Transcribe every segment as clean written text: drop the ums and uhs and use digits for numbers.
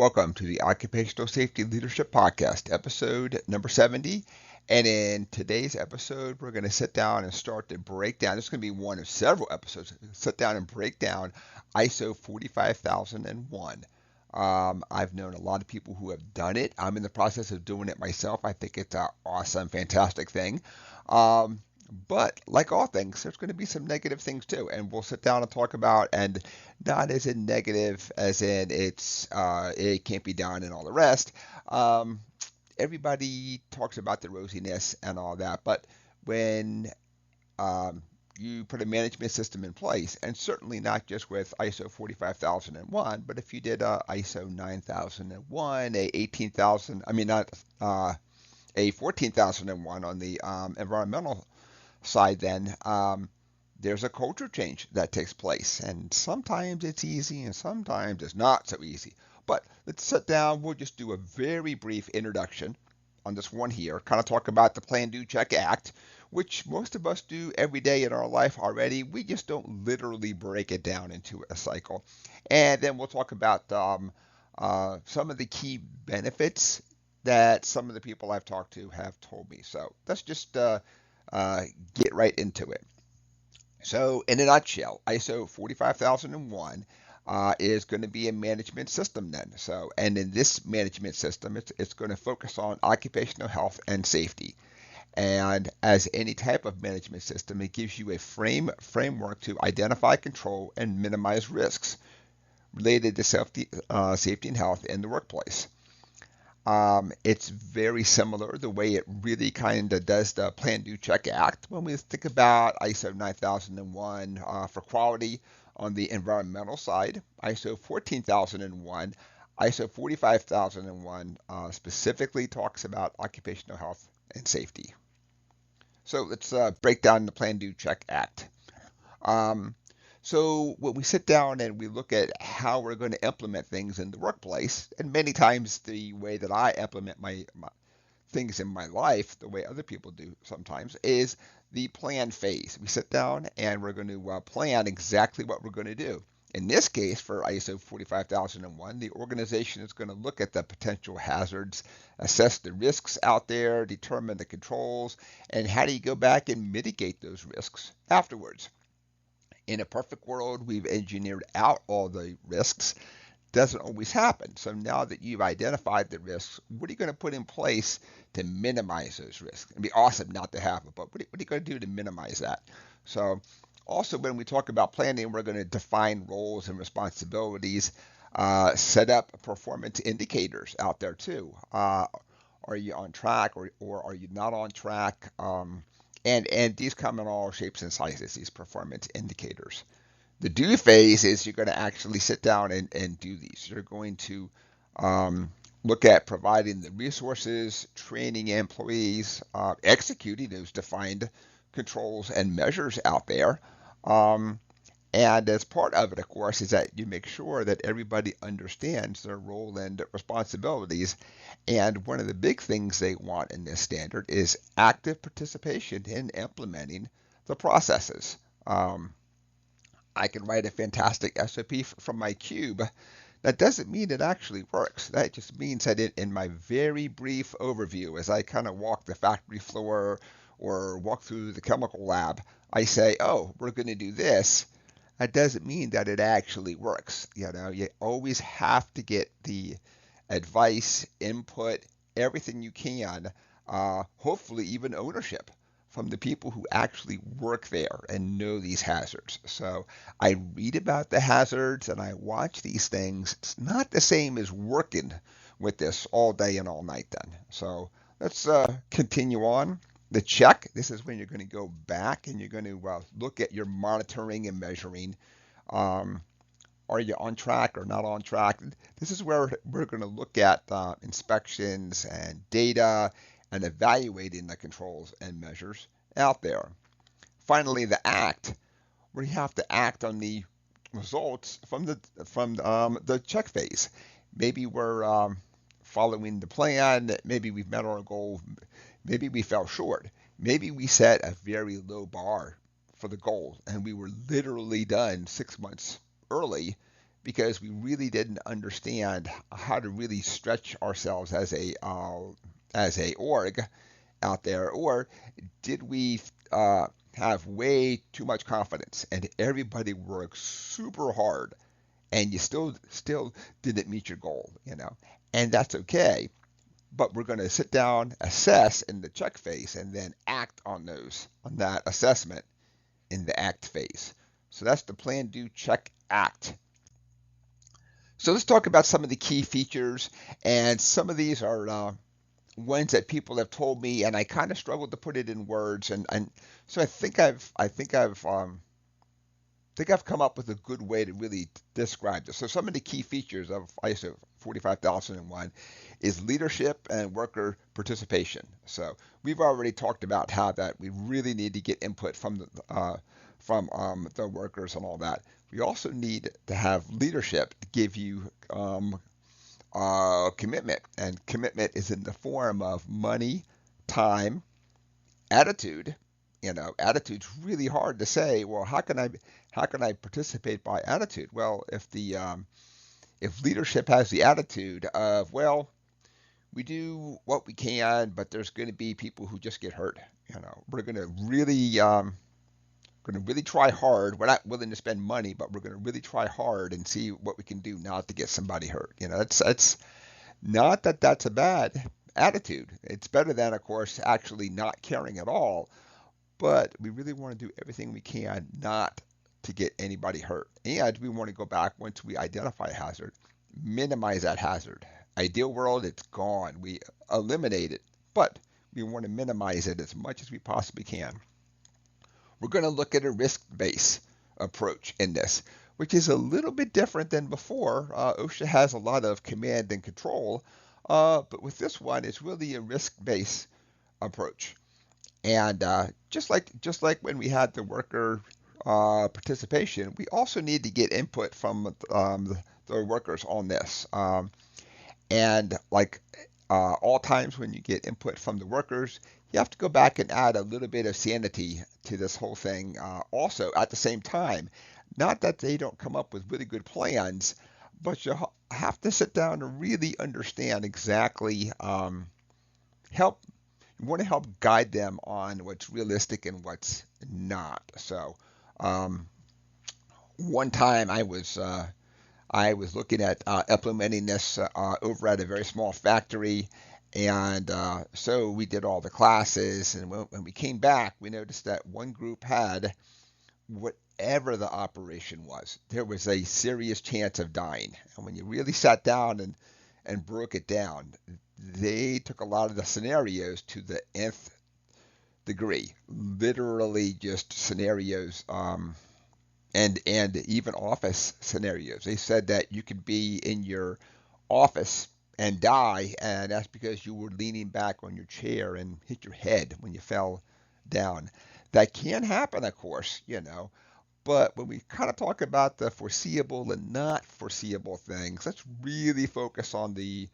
Welcome to the Occupational Safety Leadership Podcast, episode number 70. And in today's episode, we're going to sit down and start to break down. This is going to be one of several episodes. Sit down and break down ISO 45001. I've known a lot of people who have done it. I'm in the process of doing it myself. I think it's an awesome, fantastic thing. Um, but like all things, there's going to be some negative things too, and we'll sit down and talk about, and not as in negative as in it can't be done and all the rest. Um, Everybody talks about the rosiness and all that, but when um, you put a management system in place, and certainly not just with ISO 45001, but if you did a ISO 9001, a 18,000, I mean not a 14,001 on the environmental side, then there's a culture change that takes place. And sometimes it's easy and sometimes it's not so easy. But let's sit down. We'll just do a very brief introduction on this one here, kind of talk about the Plan, Do, Check, Act, which most of us do every day in our life already. We just don't literally break it down into a cycle. And then we'll talk about some of the key benefits that some of the people I've talked to have told me. So let's just get right into it. So, in a nutshell, ISO 45001 is going to be a management system then. So, and in this management system, it's going to focus on occupational health and safety. And as any type of management system, it gives you a framework to identify, control, and minimize risks related to safety and health in the workplace. It's very similar the way it really kind of does the Plan, Do, Check, Act. When we think about ISO 9001 for quality on the environmental side, ISO 14001, ISO 45001 specifically talks about occupational health and safety. So let's break down the Plan, Do, Check, Act. Um, so when we sit down and we look at how we're going to implement things in the workplace, and many times the way that I implement my things in my life, the way other people do sometimes, is the plan phase. We sit down and we're going to plan exactly what we're going to do. In this case, for ISO 45001, the organization is going to look at the potential hazards, assess the risks out there, determine the controls, and how do you go back and mitigate those risks afterwards. In a perfect world, we've engineered out all the risks. Doesn't always happen. So now that you've identified the risks, what are you going to put in place to minimize those risks? It'd be awesome not to have it, but what are you going to do to minimize that? So also when we talk about planning, we're going to define roles and responsibilities, set up performance indicators out there too. Are you on track or are you not on track? And these come in all shapes and sizes, these performance indicators. The do phase is you're going to actually sit down and do these. You're going to look at providing the resources, training employees, executing those defined controls and measures out there. Um, and as part of it, of course, is that you make sure that everybody understands their role and responsibilities. And one of the big things they want in this standard is active participation in implementing the processes. I can write a fantastic SOP from my cube. That doesn't mean it actually works. That just means that in my very brief overview, as I kind of walk the factory floor or walk through the chemical lab, I say, oh, we're going to do this. That doesn't mean that it actually works. You always have to get the advice, input, everything you can, hopefully even ownership from the people who actually work there and know these hazards. So I read about the hazards and I watch these things. It's not the same as working with this all day and all night then. So let's continue on. The check, this is when you're going to go back and you're going to look at your monitoring and measuring. Um, are you on track or not on track? This is where we're going to look at inspections and data and evaluating the controls and measures out there. Finally, the act, where you have to act on the results from the check phase. Maybe we're following the plan. Maybe we've met our goal. Maybe we fell short. Maybe we set a very low bar for the goal and we were literally done 6 months early. because we really didn't understand how to really stretch ourselves as a org out there, or did we have way too much confidence and everybody worked super hard and you still didn't meet your goal, and that's okay. But we're going to sit down, assess in the check phase, and then act on that assessment in the act phase. So that's the plan, do, check, act. So let's talk about some of the key features, and some of these are ones that people have told me, and I kind of struggled to put it in words, and so I think I've come up with a good way to really describe this. So some of the key features of ISO 45001 is leadership and worker participation. So we've already talked about how that we really need to get input from the workers and all that. We also need to have leadership to give you commitment, and commitment is in the form of money, time, attitude. Attitude's really hard to say. Well, how can I participate by attitude? Well, if leadership has the attitude of, well, we do what we can, but there's going to be people who just get hurt. We're going to really try hard. We're not willing to spend money, but we're going to really try hard and see what we can do not to get somebody hurt. That's not that that's a bad attitude. It's better than, of course, actually not caring at all. But we really want to do everything we can not to get anybody hurt. And we want to go back once we identify a hazard, minimize that hazard. Ideal world, it's gone. We eliminate it, but we want to minimize it as much as we possibly can. We're going to look at a risk-based approach in this, which is a little bit different than before. OSHA has a lot of command and control, but with this one, it's really a risk-based approach. And just like when we had the worker participation, we also need to get input from the workers on this. And like all times when you get input from the workers, you have to go back and add a little bit of sanity to this whole thing also at the same time. Not that they don't come up with really good plans, but you have to sit down and really understand exactly help. You want to help guide them on what's realistic and what's not. So one time I was looking at implementing this over at a very small factory, and so we did all the classes. And when we came back, we noticed that one group had whatever the operation was, there was a serious chance of dying. And when you really sat down and broke it down, they took a lot of the scenarios to the nth degree, literally just scenarios. And even office scenarios. They said that you could be in your office and die, and that's because you were leaning back on your chair and hit your head when you fell down. That can happen, of course, but when we kind of talk about the foreseeable and not foreseeable things, let's really focus on the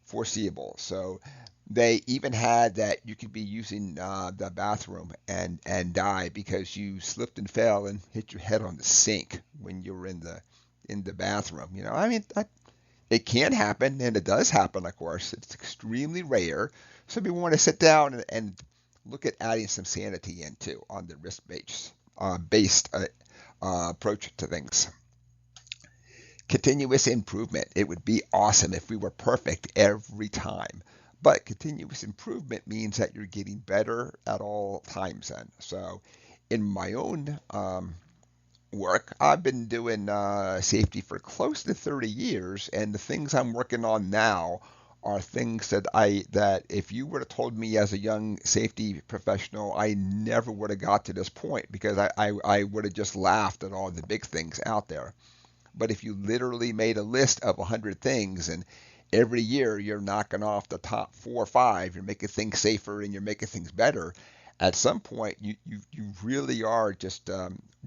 foreseeable. So they even had that you could be using the bathroom and die because you slipped and fell and hit your head on the sink when you were in the bathroom. I mean, it can happen, and it does happen, of course. It's extremely rare. So we want to sit down and look at adding some sanity into on the risk-based approach to things. Continuous improvement. It would be awesome if we were perfect every time. But continuous improvement means that you're getting better at all times then. So in my own work, I've been doing safety for close to 30 years, and the things I'm working on now are things that if you would have told me as a young safety professional, I never would have got to this point, because I would have just laughed at all the big things out there. But if you literally made a list of 100 things, and every year you're knocking off the top 4 or 5, you're making things safer and you're making things better, at some point you really are just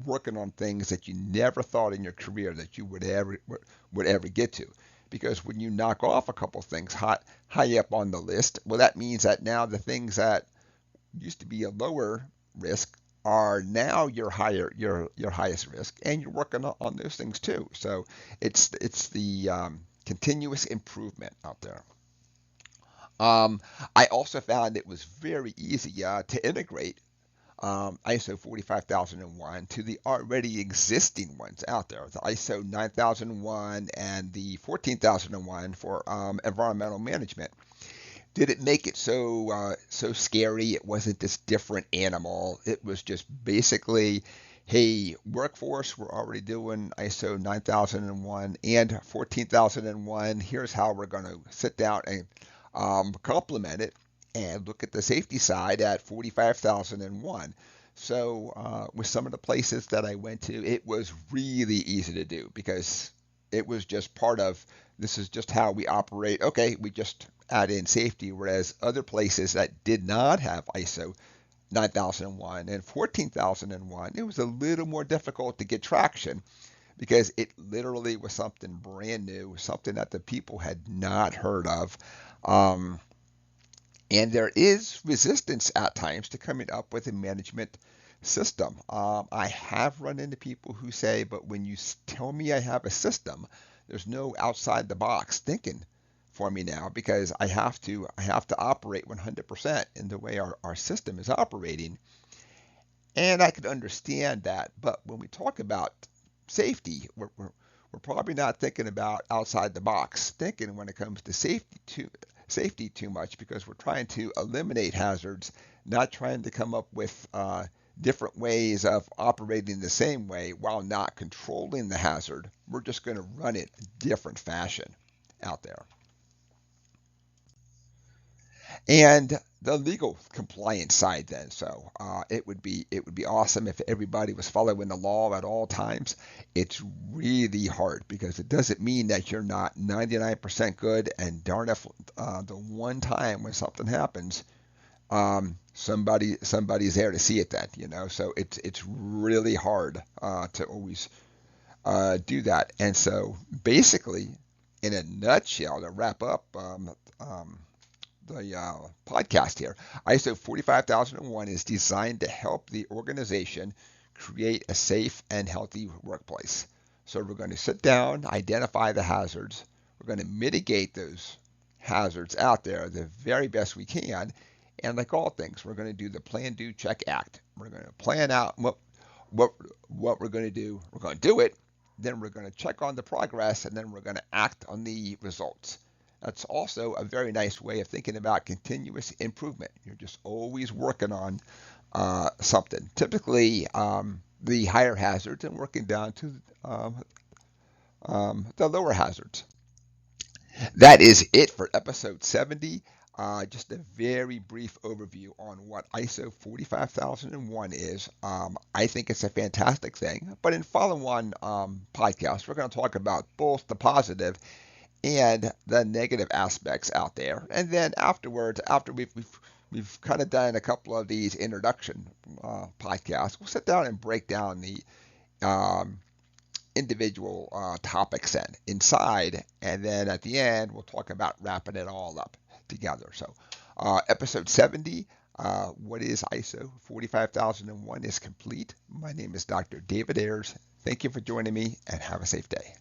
working on things that you never thought in your career that you would ever get to. Because when you knock off a couple things high up on the list, well, that means that now the things that used to be a lower risk are now your highest risk, and you're working on those things too. So it's the continuous improvement out there. Um, I also found it was very easy to integrate ISO 45001 to the already existing ones out there, the ISO 9001 and the 14001 for environmental management. Did it make it so scary? It wasn't this different animal. It was just basically, hey, workforce, we're already doing ISO 9001 and 14001. Here's how we're going to sit down and complement it and look at the safety side at 45,001. So with some of the places that I went to, it was really easy to do because it was just part of this is just how we operate. Okay, we just add in safety, whereas other places that did not have ISO 9001 and 14001, it was a little more difficult to get traction because it literally was something brand new, something that the people had not heard of. Um, and there is resistance at times to coming up with a management system. I have run into people who say, but when you tell me I have a system, there's no outside the box thinking for me now because I have to operate 100% in the way our system is operating. And I could understand that. But when we talk about safety, we're probably not thinking about outside the box thinking when it comes to safety too much because we're trying to eliminate hazards, not trying to come up with different ways of operating the same way while not controlling the hazard. We're just going to run it a different fashion out there. And the legal compliance side then. So it would be awesome if everybody was following the law at all times. It's really hard because it doesn't mean that you're not 99% good and darn if the one time when something happens, somebody's there to see it then, you know. So it's really hard to always do that. And so basically, in a nutshell, to wrap up the podcast here. ISO 45001 is designed to help the organization create a safe and healthy workplace. So we're going to sit down, identify the hazards. We're going to mitigate those hazards out there the very best we can. And like all things, we're going to do the plan, do, check, act. We're going to plan out what what we're going to do. We're going to do it. Then we're going to check on the progress, and then we're going to act on the results. That's also a very nice way of thinking about continuous improvement. You're just always working on something. Typically, the higher hazards and working down to the lower hazards. That is it for episode 70. Just a very brief overview on what ISO 45001 is. I think it's a fantastic thing. But in follow-on podcasts, we're going to talk about both the positive and the negative aspects out there. And then afterwards, after we've kind of done a couple of these introduction podcasts, we'll sit down and break down the um, individual topics then inside, and then at the end we'll talk about wrapping it all up together. So, episode 70. What is ISO 45001 is complete. My name is Dr. David Ayers. Thank you for joining me and have a safe day.